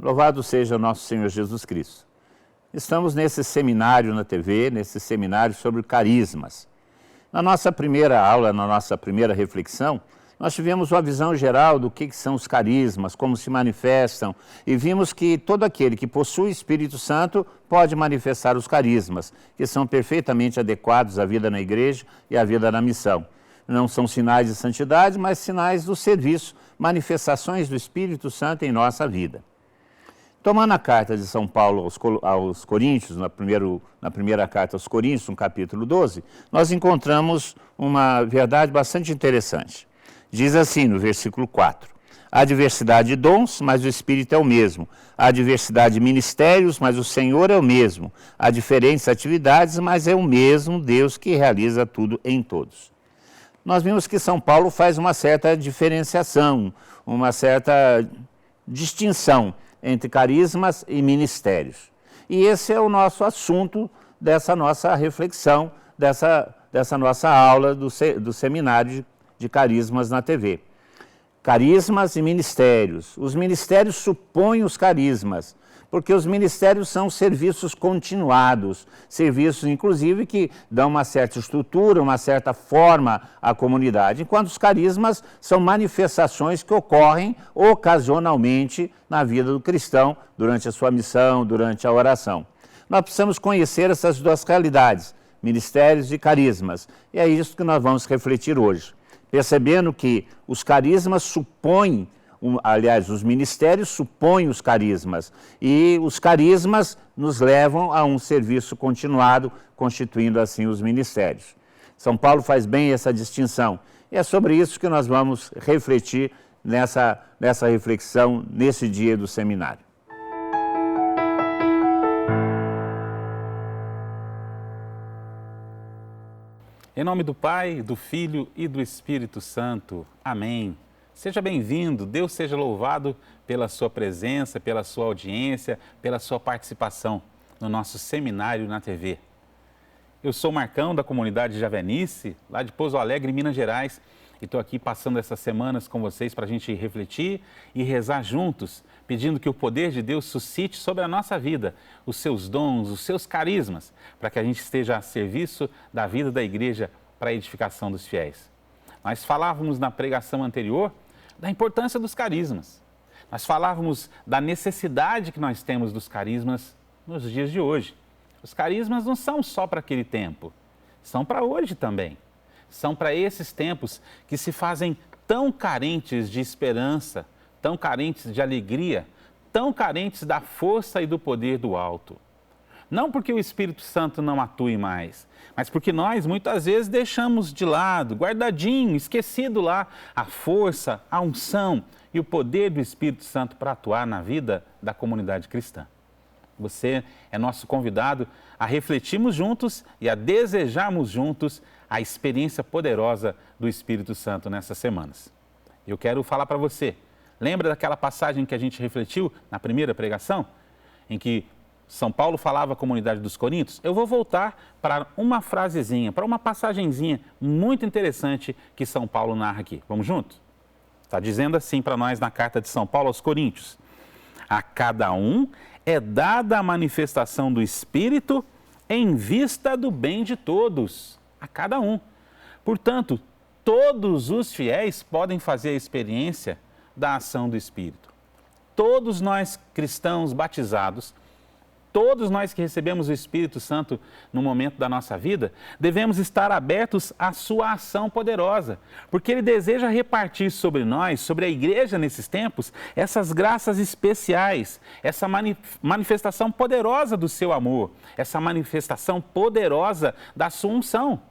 Louvado seja nosso Senhor Jesus Cristo. Estamos nesse seminário na TV, nesse seminário sobre carismas. Na nossa primeira aula, na nossa primeira reflexão, nós tivemos uma visão geral do que são os carismas, como se manifestam, e vimos que todo aquele que possui o Espírito Santo pode manifestar os carismas, que são perfeitamente adequados à vida na igreja e à vida na missão. Não são sinais de santidade, mas sinais do serviço, manifestações do Espírito Santo em nossa vida. Tomando a carta de São Paulo aos Coríntios, na primeira carta aos Coríntios, no capítulo 12, nós encontramos uma verdade bastante interessante. Diz assim no versículo 4, há diversidade de dons, mas o Espírito é o mesmo. Há diversidade de ministérios, mas o Senhor é o mesmo. Há diferentes atividades, mas é o mesmo Deus que realiza tudo em todos. Nós vimos que São Paulo faz uma certa diferenciação, uma certa distinção entre carismas e ministérios. E esse é o nosso assunto dessa nossa reflexão, dessa nossa aula do seminário de carismas na TV. Carismas e ministérios. Os ministérios supõem os carismas, porque os ministérios são serviços continuados, serviços, inclusive, que dão uma certa estrutura, uma certa forma à comunidade, enquanto os carismas são manifestações que ocorrem ocasionalmente na vida do cristão, durante a sua missão, durante a oração. Nós precisamos conhecer essas duas realidades, ministérios e carismas, e é isso que nós vamos refletir hoje. Percebendo que os carismas supõem, os ministérios supõem os carismas, e os carismas nos levam a um serviço continuado, constituindo assim os ministérios. São Paulo faz bem essa distinção, e é sobre isso que nós vamos refletir nessa reflexão, nesse dia do seminário. Em nome do Pai, do Filho e do Espírito Santo. Amém. Seja bem-vindo, Deus seja louvado pela sua presença, pela sua audiência, pela sua participação no nosso seminário na TV. Eu sou Marcão, da comunidade Javenice, lá de Pouso Alegre, Minas Gerais, e estou aqui passando essas semanas com vocês para a gente refletir e rezar juntos, pedindo que o poder de Deus suscite sobre a nossa vida os seus dons, os seus carismas, para que a gente esteja a serviço da vida da igreja para a edificação dos fiéis. Nós falávamos na pregação anterior da importância dos carismas. Nós falávamos da necessidade que nós temos dos carismas nos dias de hoje. Os carismas não são só para aquele tempo, são para hoje também. São para esses tempos que se fazem tão carentes de esperança, tão carentes de alegria, tão carentes da força e do poder do alto. Não porque o Espírito Santo não atue mais, mas porque nós muitas vezes deixamos de lado, guardadinho, esquecido lá, a força, a unção e o poder do Espírito Santo para atuar na vida da comunidade cristã. Você é nosso convidado a refletirmos juntos e a desejarmos juntos a experiência poderosa do Espírito Santo nessas semanas. Eu quero falar para você, lembra daquela passagem que a gente refletiu na primeira pregação? Em que São Paulo falava à comunidade dos Coríntios? Eu vou voltar para uma frasezinha, para uma passagenzinha muito interessante que São Paulo narra aqui. Vamos junto? Está dizendo assim para nós na carta de São Paulo aos Coríntios: a cada um é dada a manifestação do Espírito em vista do bem de todos. A cada um. Portanto, todos os fiéis podem fazer a experiência da ação do Espírito. Todos nós cristãos batizados, todos nós que recebemos o Espírito Santo no momento da nossa vida, devemos estar abertos à sua ação poderosa, porque Ele deseja repartir sobre nós, sobre a igreja nesses tempos, essas graças especiais, essa manifestação poderosa do seu amor, essa manifestação poderosa da sua unção.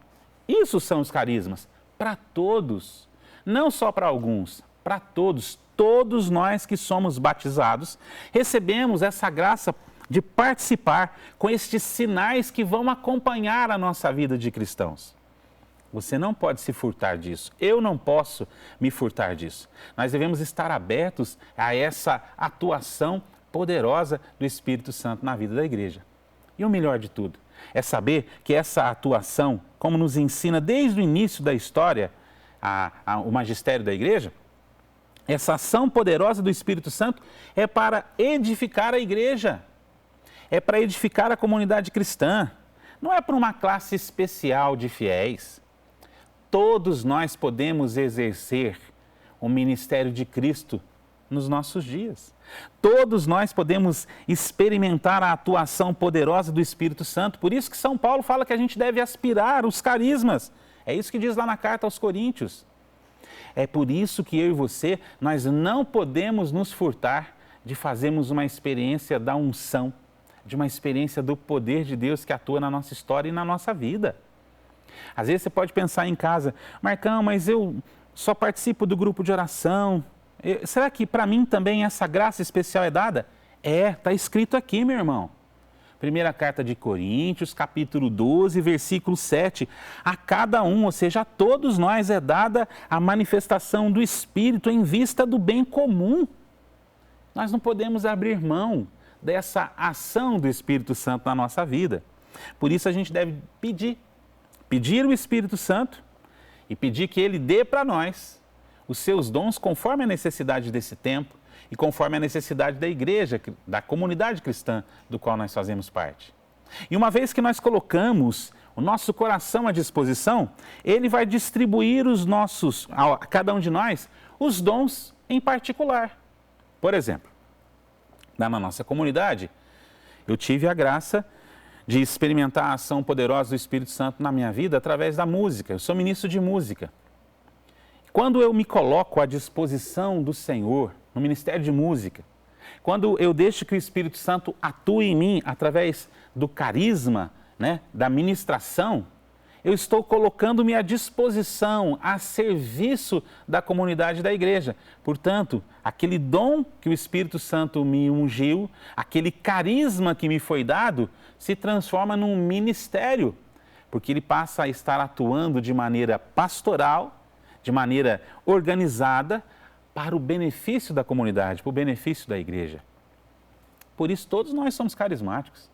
Isso são os carismas, para todos, não só para alguns, para todos. Todos nós que somos batizados recebemos essa graça de participar com estes sinais que vão acompanhar a nossa vida de cristãos. Você não pode se furtar disso, eu não posso me furtar disso. Nós devemos estar abertos a essa atuação poderosa do Espírito Santo na vida da igreja. E o melhor de tudo é saber que essa atuação, como nos ensina desde o início da história o magistério da igreja, essa ação poderosa do Espírito Santo é para edificar a igreja, é para edificar a comunidade cristã, não é para uma classe especial de fiéis. Todos nós podemos exercer o ministério de Cristo nos nossos dias. Todos nós podemos experimentar a atuação poderosa do Espírito Santo. Por isso que São Paulo fala que a gente deve aspirar os carismas. É isso que diz lá na carta aos Coríntios. É por isso que eu e você, nós não podemos nos furtar de fazermos uma experiência da unção, de uma experiência do poder de Deus que atua na nossa história e na nossa vida. Às vezes você pode pensar em casa, Marcão, mas eu só participo do grupo de oração. Será que para mim também essa graça especial é dada? Está escrito aqui, meu irmão. Primeira carta de Coríntios, capítulo 12, versículo 7. A cada um, ou seja, a todos nós é dada a manifestação do Espírito em vista do bem comum. Nós não podemos abrir mão dessa ação do Espírito Santo na nossa vida. Por isso a gente deve pedir o Espírito Santo e pedir que Ele dê para nós os seus dons conforme a necessidade desse tempo e conforme a necessidade da igreja, da comunidade cristã do qual nós fazemos parte. E uma vez que nós colocamos o nosso coração à disposição, Ele vai distribuir a cada um de nós, os dons em particular. Por exemplo, na nossa comunidade, eu tive a graça de experimentar a ação poderosa do Espírito Santo na minha vida através da música. Eu sou ministro de música. Quando eu me coloco à disposição do Senhor, no ministério de música, quando eu deixo que o Espírito Santo atue em mim através do carisma, da ministração, eu estou colocando-me à disposição, a serviço da comunidade da igreja. Portanto, aquele dom que o Espírito Santo me ungiu, aquele carisma que me foi dado, se transforma num ministério, porque ele passa a estar atuando de maneira pastoral, de maneira organizada, para o benefício da comunidade, para o benefício da igreja. Por isso, todos nós somos carismáticos,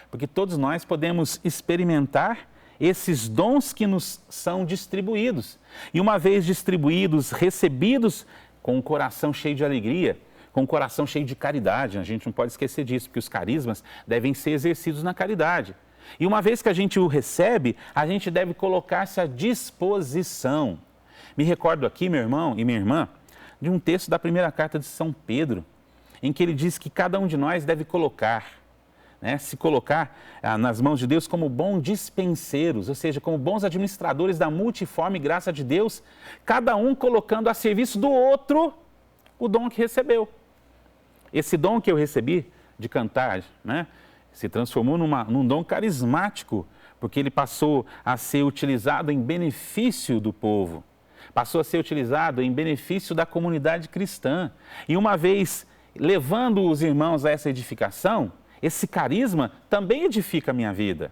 porque todos nós podemos experimentar esses dons que nos são distribuídos. E uma vez distribuídos, recebidos com um coração cheio de alegria, com um coração cheio de caridade, a gente não pode esquecer disso, porque os carismas devem ser exercidos na caridade. E uma vez que a gente o recebe, a gente deve colocar-se à disposição. Me recordo aqui, meu irmão e minha irmã, de um texto da primeira carta de São Pedro, em que ele diz que cada um de nós deve se colocar nas mãos de Deus como bons dispenseiros, ou seja, como bons administradores da multiforme graça de Deus, cada um colocando a serviço do outro o dom que recebeu. Esse dom que eu recebi de cantar, se transformou num dom carismático, porque ele passou a ser utilizado em benefício do povo, passou a ser utilizado em benefício da comunidade cristã. E uma vez levando os irmãos a essa edificação, esse carisma também edifica a minha vida.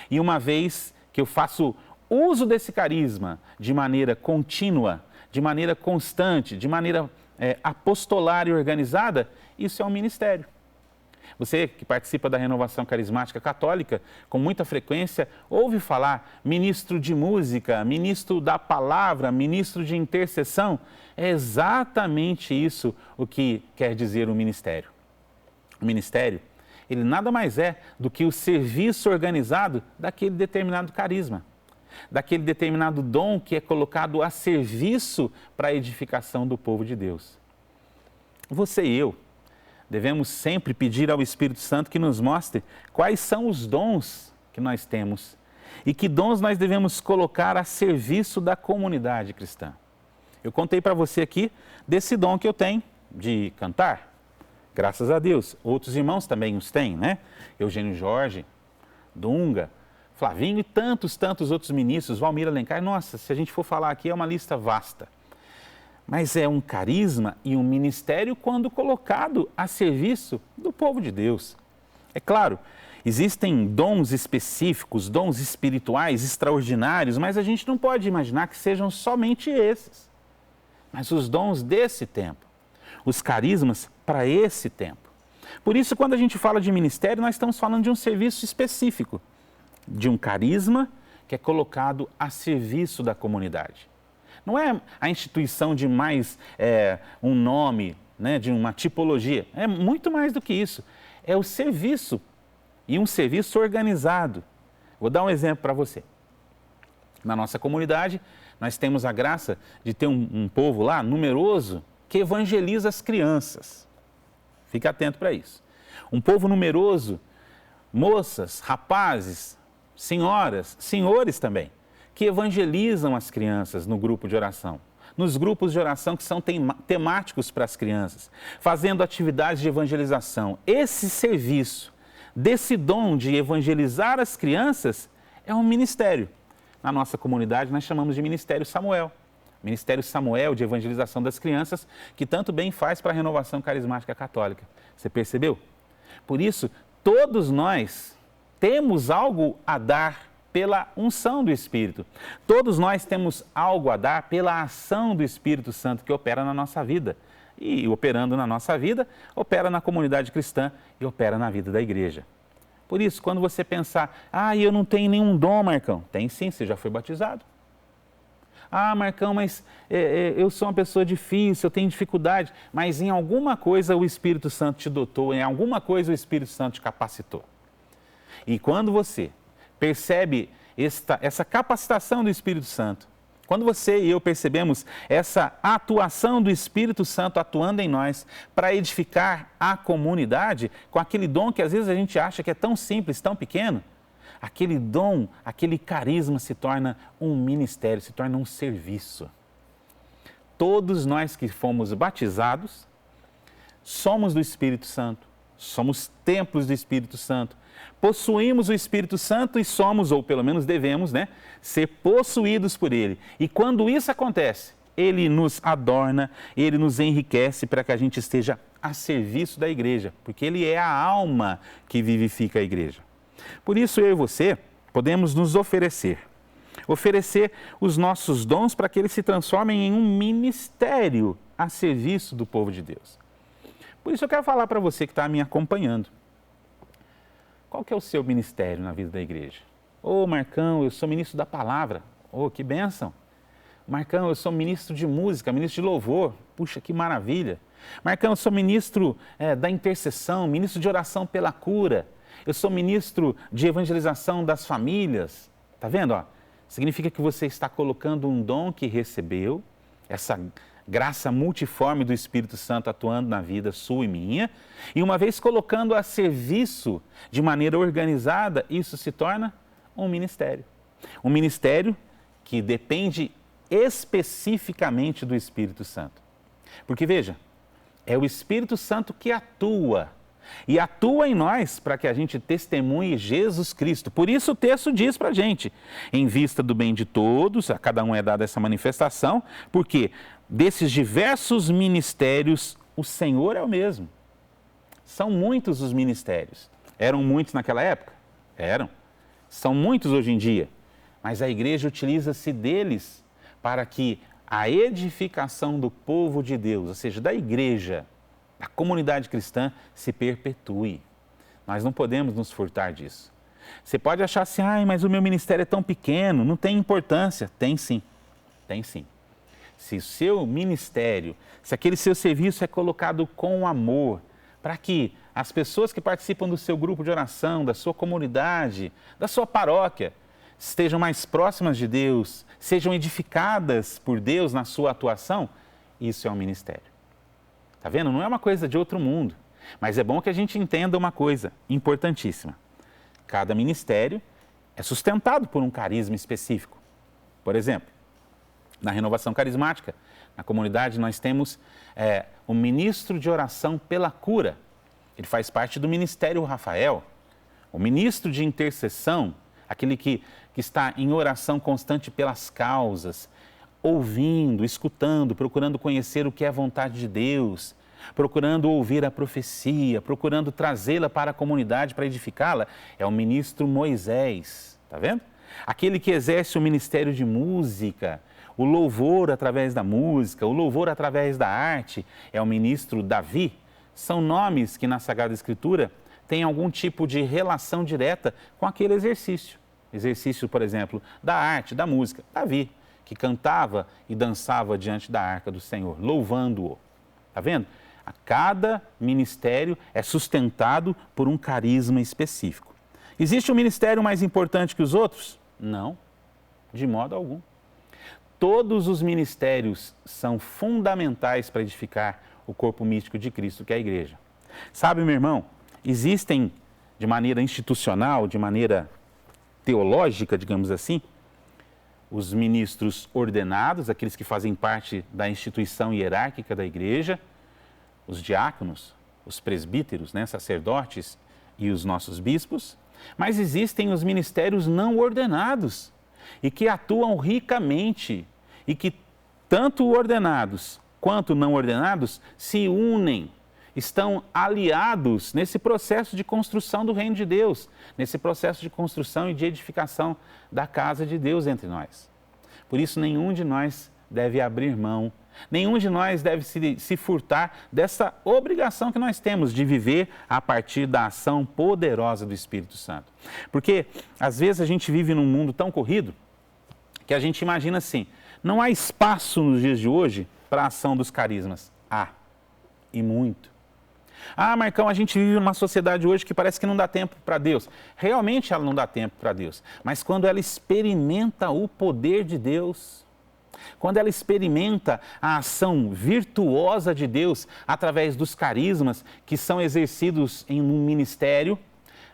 E uma vez que eu faço uso desse carisma de maneira contínua, de maneira constante, de maneira apostolar e organizada, isso é um ministério. Você que participa da Renovação Carismática Católica, com muita frequência, ouve falar ministro de música, ministro da palavra, ministro de intercessão. É exatamente isso o que quer dizer o ministério. O ministério, ele nada mais é do que o serviço organizado daquele determinado carisma, daquele determinado dom que é colocado a serviço para a edificação do povo de Deus. Você e eu devemos sempre pedir ao Espírito Santo que nos mostre quais são os dons que nós temos e que dons nós devemos colocar a serviço da comunidade cristã. Eu contei para você aqui desse dom que eu tenho de cantar. Graças a Deus. Outros irmãos também os têm, Eugênio Jorge, Dunga, Flavinho e tantos outros ministros, Valmir Alencar. Nossa, se a gente for falar aqui é uma lista vasta. Mas é um carisma e um ministério quando colocado a serviço do povo de Deus. É claro, existem dons específicos, dons espirituais extraordinários, mas a gente não pode imaginar que sejam somente esses. Mas os dons desse tempo, os carismas para esse tempo. Por isso, quando a gente fala de ministério, nós estamos falando de um serviço específico, de um carisma que é colocado a serviço da comunidade. Não é a instituição de mais um nome, né, de uma tipologia. É muito mais do que isso. É o serviço, e um serviço organizado. Vou dar um exemplo para você. Na nossa comunidade, nós temos a graça de ter um povo lá numeroso que evangeliza as crianças. Fique atento para isso. Um povo numeroso, moças, rapazes, senhoras, senhores também, que evangelizam as crianças no grupo de oração. Nos grupos de oração que são temáticos para as crianças, fazendo atividades de evangelização. Esse serviço, desse dom de evangelizar as crianças, é um ministério. Na nossa comunidade, nós chamamos de Ministério Samuel. Ministério Samuel de Evangelização das Crianças, que tanto bem faz para a renovação carismática católica. Você percebeu? Por isso, todos nós temos algo a dar pela unção do Espírito. Todos nós temos algo a dar pela ação do Espírito Santo que opera na nossa vida. E operando na nossa vida, opera na comunidade cristã e opera na vida da igreja. Por isso, quando você pensar, eu não tenho nenhum dom, Marcão. Tem sim, você já foi batizado. Marcão, mas eu sou uma pessoa difícil, eu tenho dificuldade. Mas em alguma coisa o Espírito Santo te dotou, em alguma coisa o Espírito Santo te capacitou. E quando você percebe essa capacitação do Espírito Santo, quando você e eu percebemos essa atuação do Espírito Santo atuando em nós para edificar a comunidade, com aquele dom que às vezes a gente acha que é tão simples, tão pequeno, aquele dom, aquele carisma se torna um ministério, se torna um serviço. Todos nós que fomos batizados, somos do Espírito Santo, somos templos do Espírito Santo, possuímos o Espírito Santo e somos, ou pelo menos devemos, ser possuídos por Ele. E quando isso acontece, Ele nos adorna, Ele nos enriquece para que a gente esteja a serviço da igreja, porque Ele é a alma que vivifica a igreja. Por isso, eu e você podemos nos oferecer os nossos dons para que eles se transformem em um ministério a serviço do povo de Deus. Por isso eu quero falar para você que está me acompanhando. Qual que é o seu ministério na vida da igreja? Marcão, eu sou ministro da palavra. Que bênção. Marcão, eu sou ministro de música, ministro de louvor. Puxa, que maravilha. Marcão, eu sou ministro da intercessão, ministro de oração pela cura. Eu sou ministro de evangelização das famílias. Está vendo? Significa que você está colocando um dom que recebeu, essa graça multiforme do Espírito Santo atuando na vida sua e minha, e uma vez colocando a serviço de maneira organizada, isso se torna um ministério. Um ministério que depende especificamente do Espírito Santo. Porque veja, é o Espírito Santo que atua, e atua em nós para que a gente testemunhe Jesus Cristo. Por isso o texto diz para a gente, em vista do bem de todos, a cada um é dada essa manifestação, porque desses diversos ministérios, o Senhor é o mesmo. São muitos os ministérios. Eram muitos naquela época? Eram. São muitos hoje em dia. Mas a igreja utiliza-se deles para que a edificação do povo de Deus, ou seja, da igreja, da comunidade cristã, se perpetue. Nós não podemos nos furtar disso. Você pode achar assim, mas o meu ministério é tão pequeno, não tem importância. Tem sim, tem sim. Se o seu ministério, se aquele seu serviço é colocado com amor, para que as pessoas que participam do seu grupo de oração, da sua comunidade, da sua paróquia, estejam mais próximas de Deus, sejam edificadas por Deus na sua atuação, isso é um ministério. Está vendo? Não é uma coisa de outro mundo, mas é bom que a gente entenda uma coisa importantíssima. Cada ministério é sustentado por um carisma específico. Por exemplo, na renovação carismática, na comunidade nós temos o ministro de oração pela cura. Ele faz parte do Ministério Rafael. O ministro de intercessão, aquele que está em oração constante pelas causas, ouvindo, escutando, procurando conhecer o que é a vontade de Deus, procurando ouvir a profecia, procurando trazê-la para a comunidade, para edificá-la, é o ministro Moisés. Está vendo? Aquele que exerce o ministério de música, o louvor através da música, o louvor através da arte, é o ministro Davi. São nomes que na Sagrada Escritura têm algum tipo de relação direta com aquele exercício. Exercício, por exemplo, da arte, da música. Davi, que cantava e dançava diante da arca do Senhor, louvando-o. Está vendo? A cada ministério é sustentado por um carisma específico. Existe um ministério mais importante que os outros? Não, de modo algum. Todos os ministérios são fundamentais para edificar o corpo místico de Cristo, que é a igreja. Sabe, meu irmão, existem de maneira institucional, de maneira teológica, digamos assim, os ministros ordenados, aqueles que fazem parte da instituição hierárquica da igreja, os diáconos, os presbíteros, sacerdotes e os nossos bispos, mas existem os ministérios não ordenados e que atuam ricamente e que tanto ordenados quanto não ordenados se unem, estão aliados nesse processo de construção do reino de Deus, nesse processo de construção e de edificação da casa de Deus entre nós. Por isso, nenhum de nós deve abrir mão, nenhum de nós deve se furtar dessa obrigação que nós temos de viver a partir da ação poderosa do Espírito Santo. Porque, às vezes, a gente vive num mundo tão corrido que a gente imagina assim, não há espaço nos dias de hoje para a ação dos carismas. Há, e muito. Ah, Marcão, a gente vive numa sociedade hoje que parece que não dá tempo para Deus. Realmente ela não dá tempo para Deus. Mas quando ela experimenta o poder de Deus, quando ela experimenta a ação virtuosa de Deus através dos carismas que são exercidos em um ministério,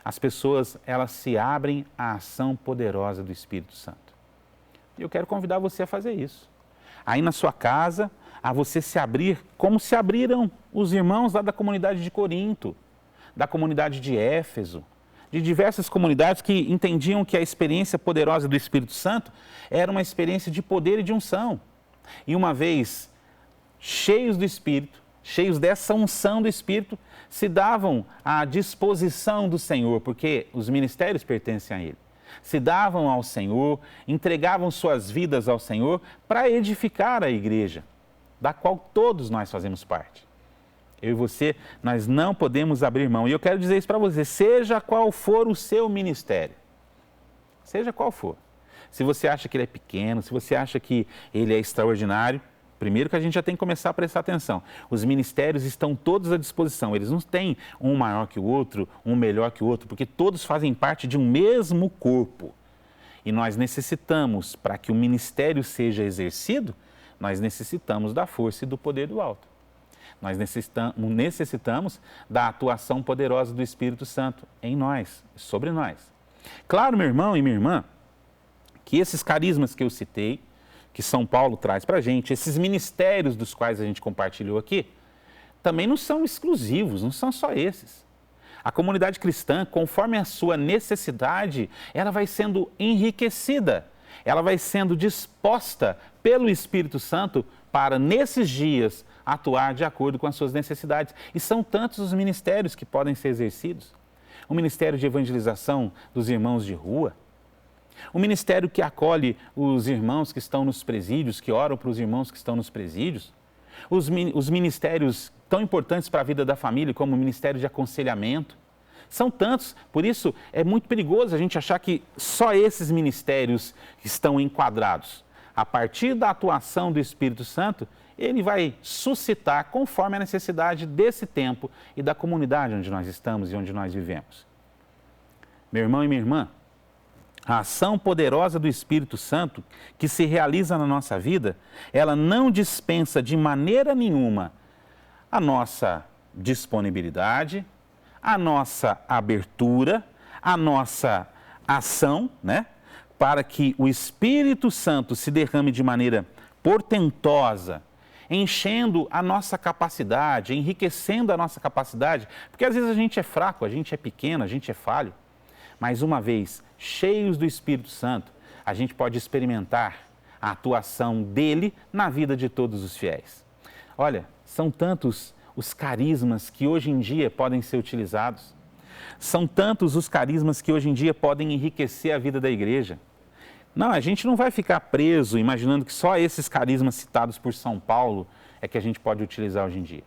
as pessoas elas se abrem à ação poderosa do Espírito Santo. E eu quero convidar você a fazer isso. Aí na sua casa, a você se abrir como se abriram os irmãos lá da comunidade de Corinto, da comunidade de Éfeso, de diversas comunidades que entendiam que a experiência poderosa do Espírito Santo era uma experiência de poder e de unção. E uma vez cheios do Espírito, cheios dessa unção do Espírito, se davam à disposição do Senhor, porque os ministérios pertencem a Ele. Se davam ao Senhor, entregavam suas vidas ao Senhor para edificar a igreja, da qual todos nós fazemos parte. Eu e você, nós não podemos abrir mão. E eu quero dizer isso para você, seja qual for o seu ministério, seja qual for. Se você acha que ele é pequeno, se você acha que ele é extraordinário, primeiro que a gente já tem que começar a prestar atenção. Os ministérios estão todos à disposição, eles não têm um maior que o outro, um melhor que o outro, porque todos fazem parte de um mesmo corpo. E nós necessitamos, para que o ministério seja exercido, nós necessitamos da força e do poder do alto. Nós necessitamos da atuação poderosa do Espírito Santo em nós, sobre nós. Claro, meu irmão e minha irmã, que esses carismas que eu citei, que São Paulo traz para a gente, esses ministérios dos quais a gente compartilhou aqui, também não são exclusivos, não são só esses. A comunidade cristã, conforme a sua necessidade, ela vai sendo enriquecida, ela vai sendo disposta pelo Espírito Santo para, nesses dias, atuar de acordo com as suas necessidades. E são tantos os ministérios que podem ser exercidos. O ministério de evangelização dos irmãos de rua, o ministério que acolhe os irmãos que estão nos presídios, que oram para os irmãos que estão nos presídios, os ministérios tão importantes para a vida da família, como o ministério de aconselhamento. São tantos, por isso é muito perigoso a gente achar que só esses ministérios estão enquadrados. A partir da atuação do Espírito Santo, ele vai suscitar conforme a necessidade desse tempo e da comunidade onde nós estamos e onde nós vivemos. Meu irmão e minha irmã, a ação poderosa do Espírito Santo que se realiza na nossa vida, ela não dispensa de maneira nenhuma a nossa disponibilidade, a nossa abertura, a nossa ação, para que o Espírito Santo se derrame de maneira portentosa, enchendo a nossa capacidade, enriquecendo a nossa capacidade, porque às vezes a gente é fraco, a gente é pequeno, a gente é falho, mas uma vez cheios do Espírito Santo, a gente pode experimentar a atuação dele na vida de todos os fiéis. Olha, são tantos os carismas que hoje em dia podem ser utilizados, são tantos os carismas que hoje em dia podem enriquecer a vida da igreja. Não, a gente não vai ficar preso imaginando que só esses carismas citados por São Paulo é que a gente pode utilizar hoje em dia.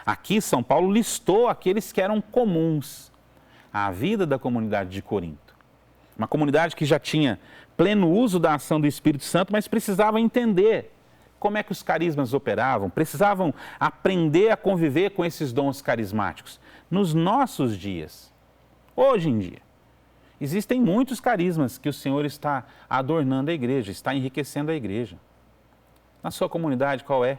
Aqui São Paulo listou aqueles que eram comuns à vida da comunidade de Corinto. Uma comunidade que já tinha pleno uso da ação do Espírito Santo, mas precisava entender como é que os carismas operavam, precisavam aprender a conviver com esses dons carismáticos. Nos nossos dias, hoje em dia, existem muitos carismas que o Senhor está adornando a igreja, está enriquecendo a igreja. Na sua comunidade, qual é?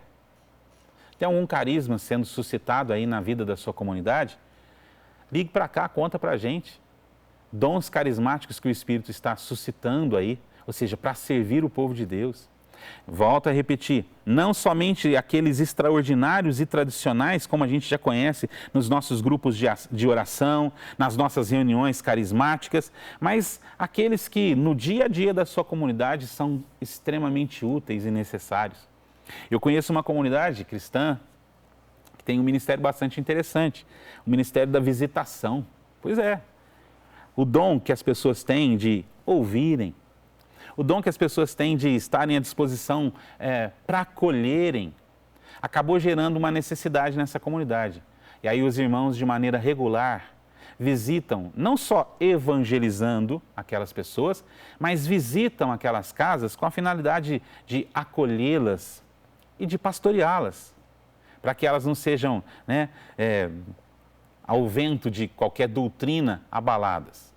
Tem algum carisma sendo suscitado aí na vida da sua comunidade? Ligue para cá, conta para a gente. Dons carismáticos que o Espírito está suscitando aí, ou seja, para servir o povo de Deus. Volto a repetir, não somente aqueles extraordinários e tradicionais, como a gente já conhece nos nossos grupos de oração, nas nossas reuniões carismáticas, mas aqueles que no dia a dia da sua comunidade são extremamente úteis e necessários. Eu conheço uma comunidade cristã que tem um ministério bastante interessante, o Ministério da Visitação. Pois é, o dom que as pessoas têm de ouvirem, o dom que as pessoas têm de estarem à disposição para acolherem, acabou gerando uma necessidade nessa comunidade. E aí os irmãos, de maneira regular, visitam, não só evangelizando aquelas pessoas, mas visitam aquelas casas com a finalidade de acolhê-las e de pastoreá-las, para que elas não sejam, ao vento de qualquer doutrina abaladas.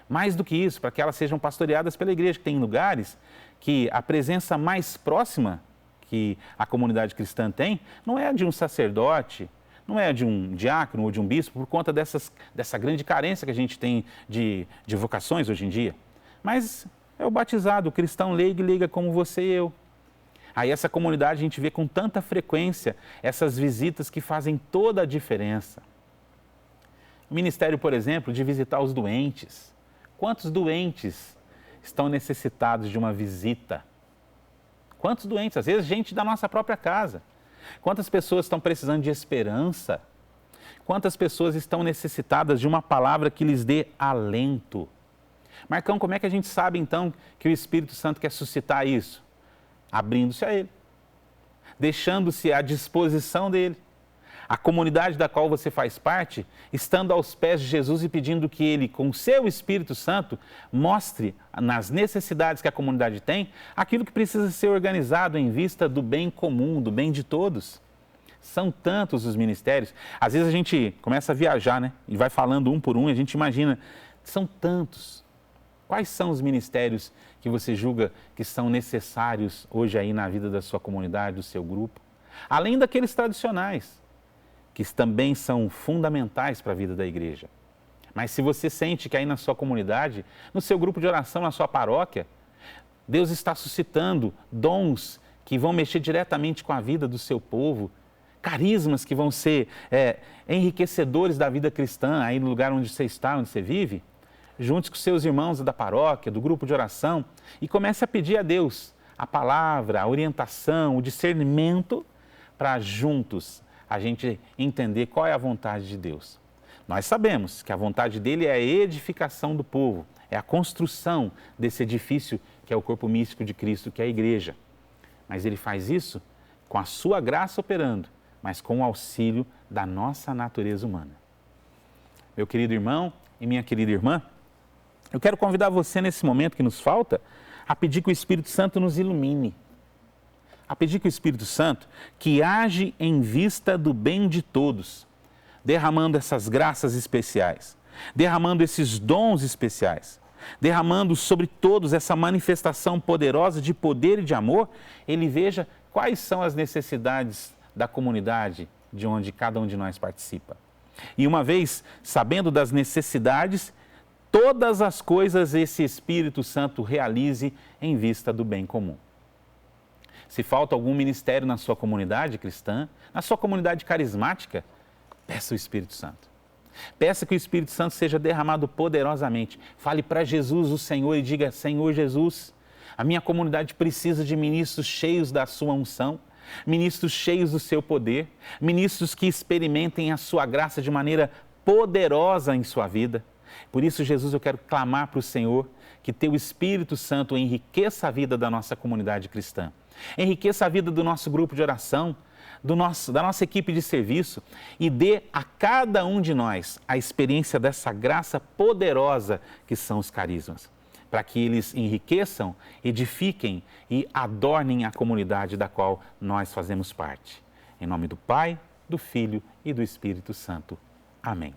Mais do que isso, para que elas sejam pastoreadas pela igreja, que tem lugares que a presença mais próxima que a comunidade cristã tem não é a de um sacerdote, não é a de um diácono ou de um bispo, por conta dessa grande carência que a gente tem de vocações hoje em dia. Mas é o batizado, o cristão leigo e leiga como você e eu. Aí essa comunidade a gente vê com tanta frequência essas visitas que fazem toda a diferença. O ministério, por exemplo, de visitar os doentes. Quantos doentes estão necessitados de uma visita? Quantos doentes? Às vezes, gente da nossa própria casa. Quantas pessoas estão precisando de esperança? Quantas pessoas estão necessitadas de uma palavra que lhes dê alento? Marcão, como é que a gente sabe, então, que o Espírito Santo quer suscitar isso? Abrindo-se a Ele, deixando-se à disposição dEle. A comunidade da qual você faz parte, estando aos pés de Jesus e pedindo que Ele, com o seu Espírito Santo, mostre nas necessidades que a comunidade tem, aquilo que precisa ser organizado em vista do bem comum, do bem de todos. São tantos os ministérios. Às vezes a gente começa a viajar, né? E vai falando um por um e a gente imagina, são tantos. Quais são os ministérios que você julga que são necessários hoje aí na vida da sua comunidade, do seu grupo? Além daqueles tradicionais, que também são fundamentais para a vida da igreja. Mas se você sente que aí na sua comunidade, no seu grupo de oração, na sua paróquia, Deus está suscitando dons que vão mexer diretamente com a vida do seu povo, carismas que vão ser enriquecedores da vida cristã, aí no lugar onde você está, onde você vive, juntos com seus irmãos da paróquia, do grupo de oração, e comece a pedir a Deus a palavra, a orientação, o discernimento, para juntos a gente entender qual é a vontade de Deus. Nós sabemos que a vontade dele é a edificação do povo, é a construção desse edifício que é o corpo místico de Cristo, que é a igreja. Mas ele faz isso com a sua graça operando, mas com o auxílio da nossa natureza humana. Meu querido irmão e minha querida irmã, eu quero convidar você nesse momento que nos falta a pedir que o Espírito Santo nos ilumine. A pedir que o Espírito Santo, que age em vista do bem de todos, derramando essas graças especiais, derramando esses dons especiais, derramando sobre todos essa manifestação poderosa de poder e de amor, ele veja quais são as necessidades da comunidade de onde cada um de nós participa. E uma vez sabendo das necessidades, todas as coisas esse Espírito Santo realize em vista do bem comum. Se falta algum ministério na sua comunidade cristã, na sua comunidade carismática, peça o Espírito Santo. Peça que o Espírito Santo seja derramado poderosamente. Fale para Jesus, o Senhor, e diga: Senhor Jesus, a minha comunidade precisa de ministros cheios da sua unção, ministros cheios do seu poder, ministros que experimentem a sua graça de maneira poderosa em sua vida. Por isso, Jesus, eu quero clamar para o Senhor que teu Espírito Santo enriqueça a vida da nossa comunidade cristã. Enriqueça a vida do nosso grupo de oração, da nossa equipe de serviço e dê a cada um de nós a experiência dessa graça poderosa que são os carismas. para que eles enriqueçam, edifiquem e adornem a comunidade da qual nós fazemos parte. Em nome do Pai, do Filho e do Espírito Santo. Amém.